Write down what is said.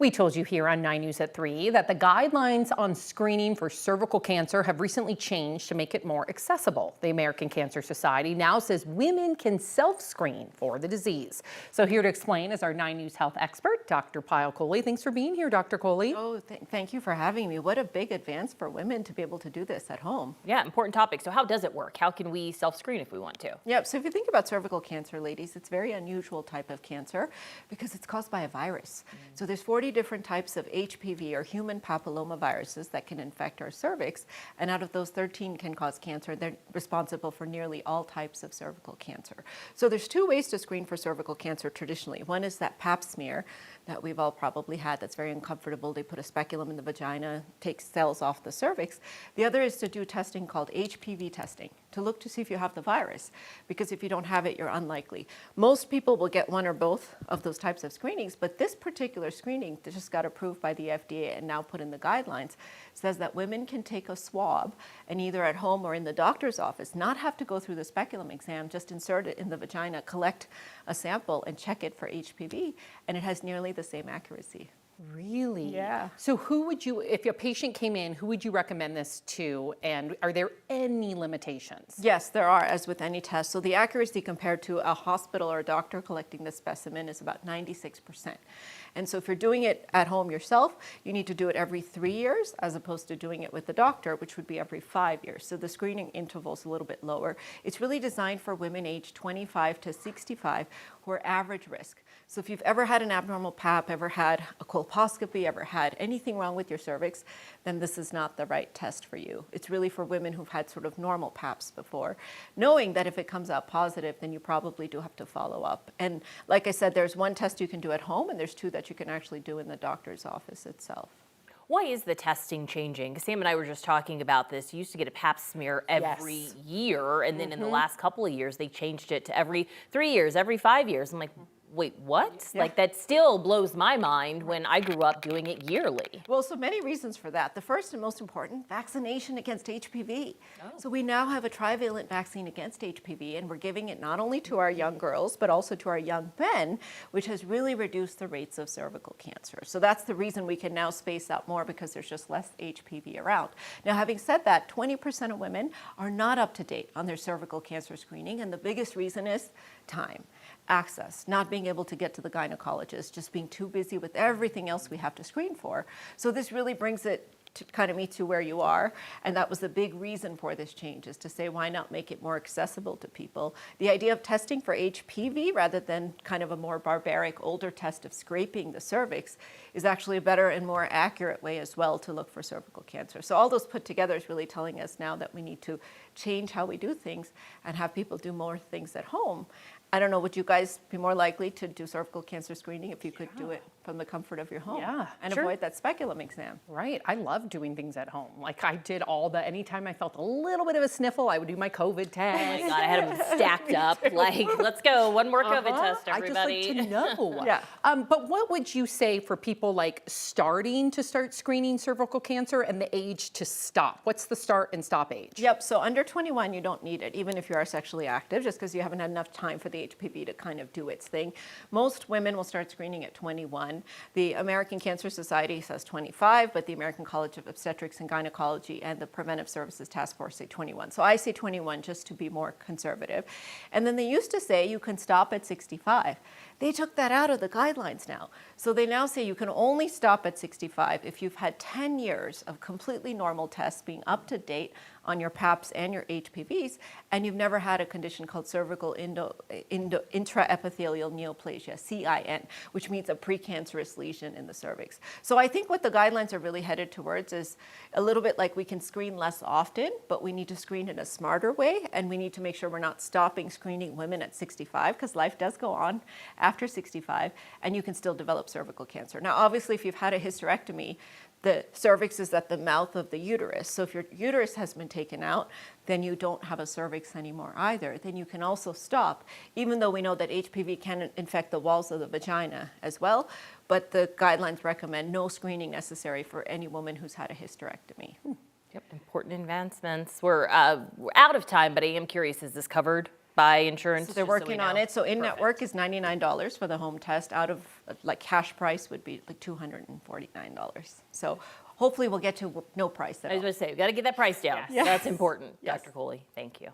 We told you here on 9 News at 3 that the guidelines on screening for cervical cancer have recently changed to make it more accessible. The American Cancer Society now says women can self-screen for the disease. So here to explain is our 9 News health expert, Dr. Pyle Coley. Thanks for being here, Dr. Coley. Oh, thank you for having me. What a big advance for women to be able to do this at home. Yeah, important topic. So how does it work? How can we self-screen if we want to? Yep, so if you think about cervical cancer, ladies, it's a very unusual type of cancer because it's caused by a virus. So there's 40 different types of HPV or human papillomaviruses that can infect our cervix, and out of those 13 can cause cancer. They're responsible for nearly all types of cervical cancer. So there's two ways to screen for cervical cancer traditionally. One is that pap smear that we've all probably had that's very uncomfortable. They put a speculum in the vagina, take cells off the cervix. The other is to do testing called HPV testing to look to see if you have the virus, because if you don't have it, you're unlikely. Most people will get one or both of those types of screenings, but this particular screening that just got approved by the FDA and now put in the guidelines says that women can take a swab and either at home or in the doctor's office not have to go through the speculum exam, just insert it in the vagina, collect a sample and check it for HPV, and it has nearly the same accuracy. Really? Yeah. So who would you, if a patient came in, who would you recommend this to? And are there any limitations? Yes, there are, as with any test. So the accuracy compared to a hospital or a doctor collecting the specimen is about 96%. And so if you're doing it at home yourself, you need to do it every 3 years as opposed to doing it with the doctor, which would be every 5 years. So the screening interval is a little bit lower. It's really designed for women aged 25 to 65 who are average risk. So if you've ever had an abnormal pap, ever had a colposcopy, ever had anything wrong with your cervix, then this is not the right test for you. It's really for women who've had sort of normal paps before, knowing that if it comes out positive, then you probably do have to follow up. And like I said, there's one test you can do at home, and there's two that you can actually do in the doctor's office itself. Why is the testing changing? Because Sam and I were just talking about this. You used to get a pap smear every year, and then in the last couple of years, they changed it to every 3 years, every 5 years. I'm like, wait, what? Yeah. Like, that still blows my mind when I grew up doing it yearly. Well, so many reasons for that. The first and most important, vaccination against HPV. Oh. So we now have a trivalent vaccine against HPV, and we're giving it not only to our young girls, but also to our young men, which has really reduced the rates of cervical cancer. So that's the reason we can now space out more, because there's just less HPV around. Now, having said that, 20% of women are not up to date on their cervical cancer screening, and the biggest reason is time, access, not being able to get to the gynecologist, just being too busy with everything else we have to screen for. So this really brings it to kind of meet you where you are, and that was the big reason for this change, is to say, why not make it more accessible to people? The idea of testing for HPV rather than kind of a more barbaric older test of scraping the cervix is actually a better and more accurate way as well to look for cervical cancer. So all those put together is really telling us now that we need to change how we do things and have people do more things at home. I don't know, would you guys be more likely to do cervical cancer screening if you could do it from the comfort of your home? Yeah, and sure. avoid that speculum exam? Right. I love doing things at home. Like I did anytime I felt a little bit of a sniffle, I would do my COVID test. Oh my God, I had them stacked up. Like, let's go, one more COVID test, everybody. I just like to know. Yeah. But what would you say for people like starting to start screening cervical cancer and the age to stop? What's the start and stop age? Yep, so under 21, you don't need it, even if you are sexually active, just because you haven't had enough time for the HPV to kind of do its thing. Most women will start screening at 21. The American Cancer Society says 25, but the American College of Obstetrics and Gynecology and the Preventive Services Task Force say 21. So I say 21 just to be more conservative. And then they used to say you can stop at 65. They took that out of the guidelines now. So they now say you can only stop at 65 if you've had 10 years of completely normal tests being up to date on your PAPs and your HPVs, and you've never had a condition called cervical intraepithelial neoplasia, CIN, which means a precancerous lesion in the cervix. So I think what the guidelines are really headed towards is a little bit like we can screen less often, but we need to screen in a smarter way, and we need to make sure we're not stopping screening women at 65, because life does go on after 65, and you can still develop cervical cancer. Now, obviously, if you've had a hysterectomy, the cervix is at the mouth of the uterus. So if your uterus has been taken out, then you don't have a cervix anymore either. Then you can also stop, even though we know that HPV can infect the walls of the vagina as well. But the guidelines recommend no screening necessary for any woman who's had a hysterectomy. Yep, important advancements. We're out of time, but I am curious, is this covered by insurance? So they're working on it. So in-network is $99 for the home test. Out of like cash price would be like $249. So hopefully we'll get to no price at I was all. going to say, we got to get that price down. Yes. That's important, Yes. Dr. Coley. Thank you.